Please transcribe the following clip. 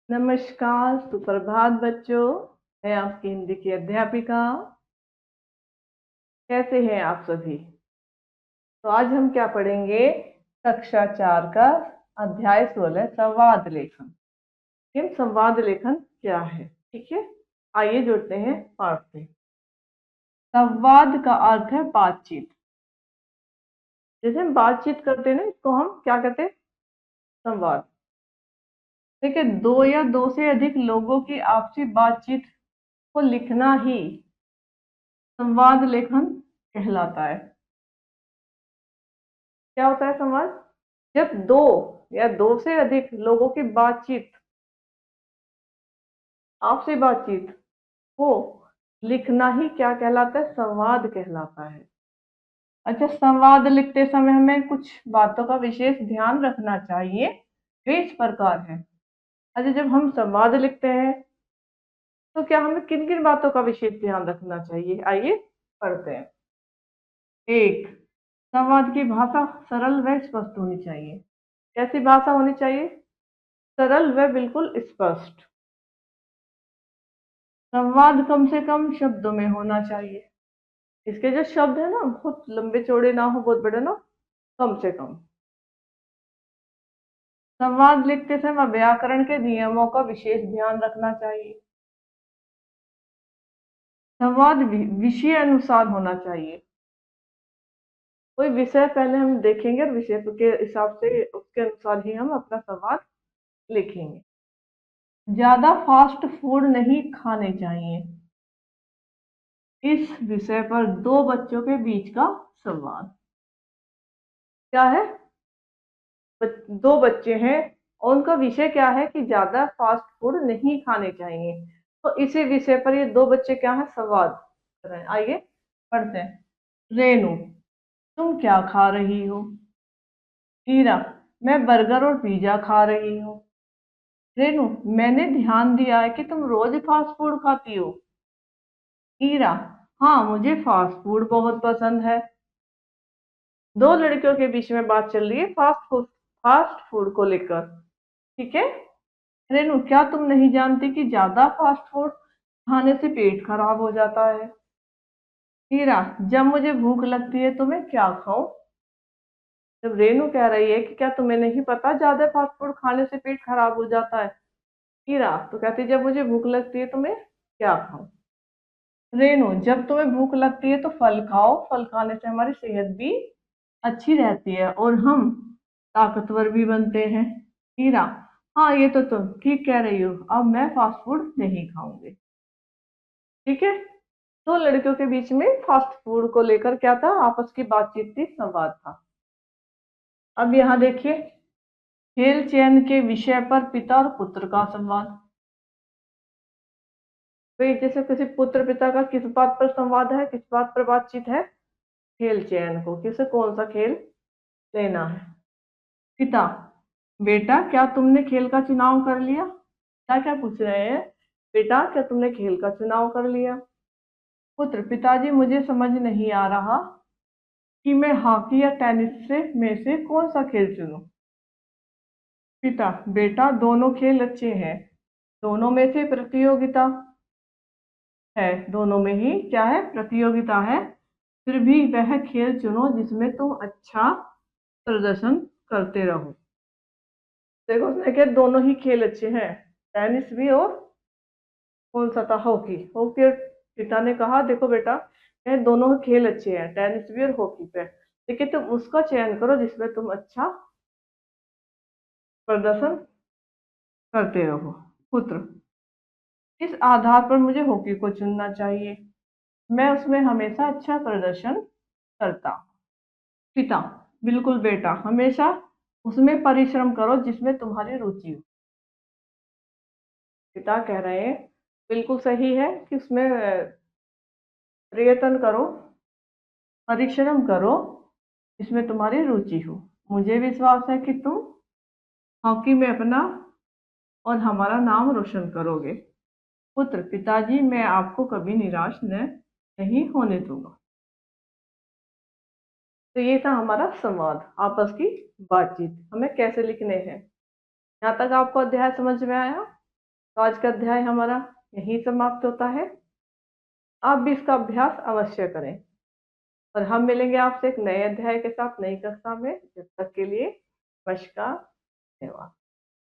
नमस्कार, सुप्रभात बच्चों। मैं आपकी हिंदी की अध्यापिका। कैसे हैं आप सभी? तो आज हम क्या पढ़ेंगे? कक्षा 4 का अध्याय 16 संवाद लेखन। ये संवाद लेखन क्या है? ठीक है, आइए जुड़ते हैं पाठ से। संवाद का अर्थ है बातचीत। जैसे हम बातचीत करते हैं ना, इसको हम क्या कहते हैं? संवाद। देखिए, दो या दो से अधिक लोगों की आपसी बातचीत को लिखना ही संवाद लेखन कहलाता है। क्या होता है संवाद? जब दो या दो से अधिक लोगों की बातचीत, आपसी बातचीत को लिखना ही क्या कहलाता है? संवाद कहलाता है। अच्छा, संवाद लिखते समय हमें कुछ बातों का विशेष ध्यान रखना चाहिए। वे इस प्रकार है। अच्छा, जब हम संवाद लिखते हैं तो क्या हमें किन किन बातों का विशेष ध्यान रखना चाहिए? आइए पढ़ते हैं। एक, संवाद की भाषा सरल व स्पष्ट होनी चाहिए। कैसी भाषा होनी चाहिए? सरल व बिल्कुल स्पष्ट। संवाद कम से कम शब्दों में होना चाहिए। इसके जो शब्द है ना, बहुत लंबे चौड़े ना हो, बहुत बड़े ना, कम से कम। संवाद लिखते समय व्याकरण के नियमों का विशेष ध्यान रखना चाहिए। संवाद विषय अनुसार होना चाहिए। कोई विषय पहले हम देखेंगे और विषय के हिसाब से उसके अनुसार ही हम अपना संवाद लिखेंगे। ज्यादा फास्ट फूड नहीं खाने चाहिए। इस विषय पर दो बच्चों के बीच का संवाद। क्या है? दो बच्चे हैं और उनका विषय क्या है कि ज्यादा फास्ट फूड नहीं खाने चाहिए। तो इसी विषय पर ये दो बच्चे क्या है? संवाद कर रहे हैं। आइए पढ़ते हैं। रेनू, तुम क्या खा रही हो? हीरा, मैं बर्गर और पिज्जा खा रही हूँ। रेनू, मैंने ध्यान दिया है कि तुम रोज फास्ट फूड खाती हो। हीरा, हाँ, मुझे फास्ट फूड बहुत पसंद है। दो लड़कियों के बीच में बात चल रही है फास्ट फूड को लेकर। ठीक है। रेनू, क्या तुम नहीं जानती कि ज्यादा फास्ट फूड खाने से पेट खराब हो जाता है? हीरा, जब मुझे भूख लगती है तो मैं क्या खाऊं? जब रेनू कह रही है कि क्या तुम्हें नहीं पता ज्यादा फास्ट फूड खाने से पेट खराब हो जाता है? हीरा तो कहती है जब मुझे भूख लगती है तो मैं क्या खाऊं? रेनू, जब तुम्हें भूख लगती है तो फल खाओ, फल खाने से हमारी सेहत भी अच्छी रहती है और हम ताकतवर भी बनते हैं। हीरा, हाँ, ये तो तुम ठीक कह रही हो, अब मैं फास्ट फूड नहीं खाऊंगी। ठीक है। दो लड़कियों के बीच में फास्ट फूड को लेकर क्या था? आपस की बातचीत थी, संवाद था। अब यहाँ देखिए, खेल चयन के विषय पर पिता और पुत्र का संवाद। भाई, जैसे किसी पुत्र पिता का किस बात पर संवाद है, किस बात पर बातचीत है? खेल चयन को, किसे कौन सा खेल लेना है। पिता, बेटा क्या तुमने खेल का चुनाव कर लिया? क्या क्या पूछ रहे हैं? बेटा क्या तुमने खेल का चुनाव कर लिया? पुत्र, पिताजी मुझे समझ नहीं आ रहा कि मैं हॉकी या टेनिस से में से कौन सा खेल चुनूं। पिता, बेटा दोनों खेल अच्छे हैं, दोनों में से प्रतियोगिता है, दोनों में ही क्या है? प्रतियोगिता है। फिर भी वह खेल चुनो जिसमें तुम अच्छा प्रदर्शन करते रहो। देखो, उसने कहा दोनों ही खेल अच्छे हैं, टेनिस भी और कौन सा था? हॉकी। हॉकी। और पिता ने कहा देखो बेटा, ये दोनों खेल अच्छे हैं, टेनिस भी और हॉकी पे, लेकिन तुम उसका चयन करो जिसमें तुम अच्छा प्रदर्शन करते रहो। पुत्र, इस आधार पर मुझे हॉकी को चुनना चाहिए, मैं उसमें हमेशा अच्छा प्रदर्शन करता हूँ। पिता, बिल्कुल बेटा, हमेशा उसमें परिश्रम करो जिसमें तुम्हारी रुचि हो। पिता कह रहे हैं बिल्कुल सही है कि उसमें प्रयत्न करो, परिश्रम करो, इसमें तुम्हारी रुचि हो। मुझे विश्वास है कि तुम हॉकी में अपना और हमारा नाम रोशन करोगे। पुत्र, पिताजी मैं आपको कभी निराश नहीं होने दूंगा। तो ये था हमारा संवाद, आपस की बातचीत, हमें कैसे लिखने हैं। यहाँ तक आपको अध्याय समझ में आया? तो आज का अध्याय हमारा यहीं समाप्त होता है। आप भी इसका अभ्यास अवश्य करें और हम मिलेंगे आपसे एक नए अध्याय के साथ नई कक्षा में। जब तक के लिए नमस्कार, धन्यवाद।